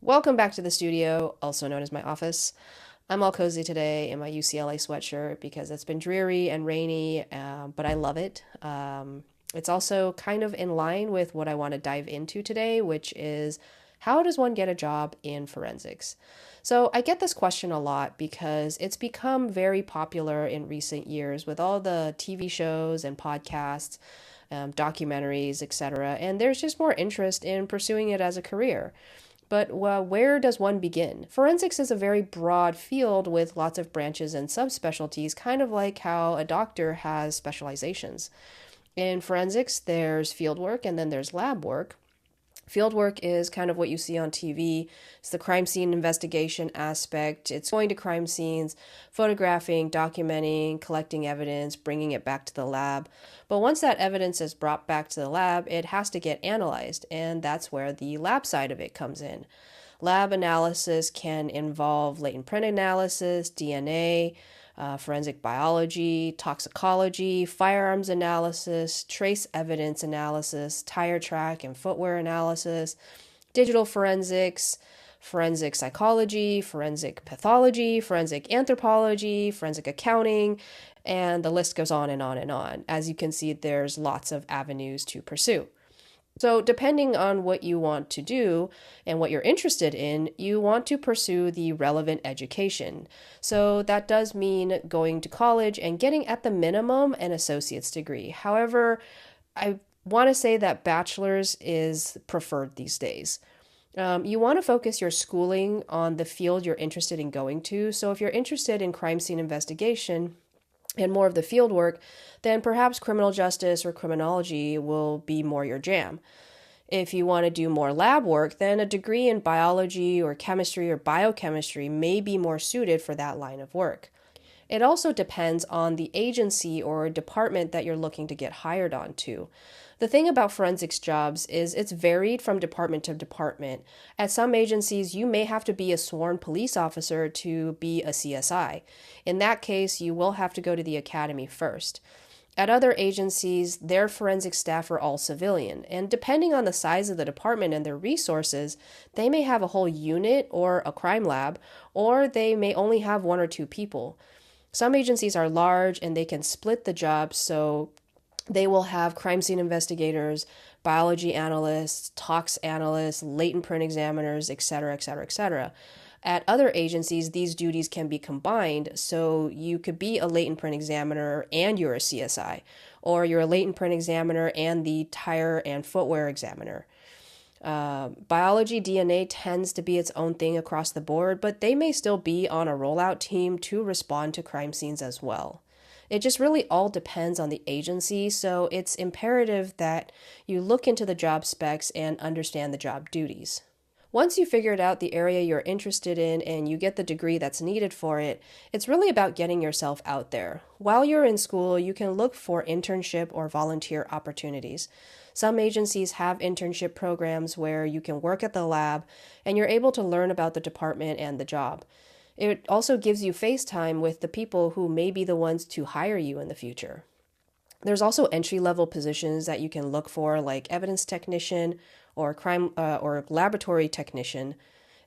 Welcome back to the studio, also known as my office. I'm all cozy today in my UCLA sweatshirt because it's been dreary and rainy, but I love it. It's also kind of in line with what I want to dive into today, which is how does one get a job in forensics? So I get this question a lot because it's become very popular in recent years with all the TV shows and podcasts, documentaries, etc. And there's just more interest in pursuing it as a career. But where does one begin? Forensics is a very broad field with lots of branches and subspecialties, kind of like how a doctor has specializations. In forensics, there's field work and then there's lab work. Field work is kind of what you see on TV. It's the crime scene investigation aspect. It's going to crime scenes, photographing, documenting, collecting evidence, bringing it back to the lab. But once that evidence is brought back to the lab, it has to get analyzed, and that's where the lab side of it comes in. Lab analysis can involve latent print analysis, DNA, forensic biology, toxicology, firearms analysis, trace evidence analysis, tire track and footwear analysis, digital forensics, forensic psychology, forensic pathology, forensic anthropology, forensic accounting, and the list goes on and on and on. As you can see, there's lots of avenues to pursue. So, depending on what you want to do and what you're interested in, you want to pursue the relevant education. So, that does mean going to college and getting at the minimum an associate's degree. However, I want to say that bachelor's is preferred these days. You want to focus your schooling on the field you're interested in going to. So, if you're interested in crime scene investigation, and more of the field work, then perhaps criminal justice or criminology will be more your jam. If you want to do more lab work, then a degree in biology or chemistry or biochemistry may be more suited for that line of work. It also depends on the agency or department that you're looking to get hired on to. The thing about forensics jobs is it's varied from department to department. At some agencies, you may have to be a sworn police officer to be a CSI. In that case, you will have to go to the academy first. At other agencies, their forensic staff are all civilian, and depending on the size of the department and their resources, they may have a whole unit or a crime lab, or they may only have one or two people. Some agencies are large and they can split the job, so they will have crime scene investigators, biology analysts, tox analysts, latent print examiners, etc., etc., etc. At other agencies, these duties can be combined, so you could be a latent print examiner and you're a CSI, or you're a latent print examiner and the tire and footwear examiner. Biology DNA tends to be its own thing across the board, but they may still be on a rollout team to respond to crime scenes as well. It just really all depends on the agency, so it's imperative that you look into the job specs and understand the job duties. Once you figured out the area you're interested in and you get the degree that's needed for it, it's really about getting yourself out there. While you're in school, you can look for internship or volunteer opportunities. Some agencies have internship programs where you can work at the lab and you're able to learn about the department and the job. It also gives you face time with the people who may be the ones to hire you in the future. There's also entry-level positions that you can look for, like evidence technician or crime or laboratory technician,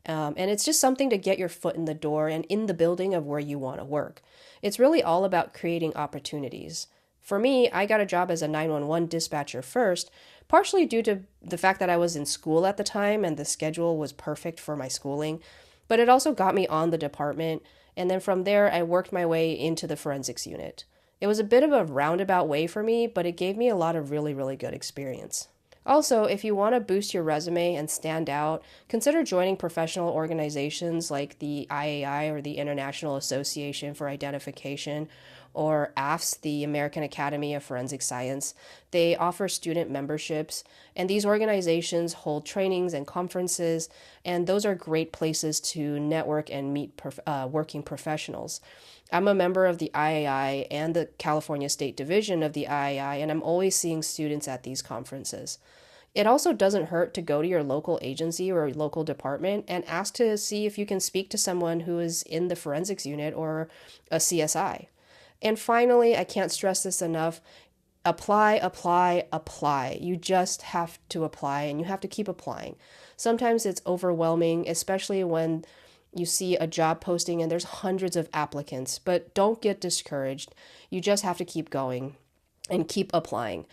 and it's just something to get your foot in the door and in the building of where you want to work. It's really all about creating opportunities. For me, I got a job as a 911 dispatcher first, partially due to the fact that I was in school at the time and the schedule was perfect for my schooling, but it also got me on the department, and then from there I worked my way into the forensics unit. It was a bit of a roundabout way for me, but it gave me a lot of really, really good experience. Also, if you want to boost your resume and stand out, consider joining professional organizations like the IAI or the International Association for Identification or AFS, the American Academy of Forensic Science. They offer student memberships, and these organizations hold trainings and conferences, and those are great places to network and meet working professionals. I'm a member of the IAI and the California State Division of the IAI, and I'm always seeing students at these conferences. It also doesn't hurt to go to your local agency or local department and ask to see if you can speak to someone who is in the forensics unit or a CSI. And finally, I can't stress this enough, apply, apply, apply. You just have to apply and you have to keep applying. Sometimes it's overwhelming, especially when you see a job posting and there's hundreds of applicants, but don't get discouraged. You just have to keep going and keep applying.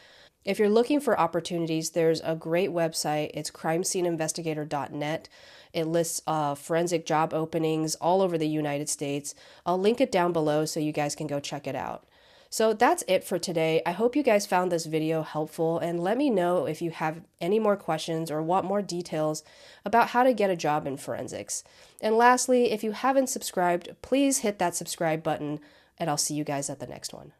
If you're looking for opportunities, there's a great website. It's crimesceneinvestigator.net. It lists forensic job openings all over the United States. I'll link it down below so you guys can go check it out. So that's it for today. I hope you guys found this video helpful, and let me know if you have any more questions or want more details about how to get a job in forensics. And lastly, if you haven't subscribed, please hit that subscribe button, and I'll see you guys at the next one.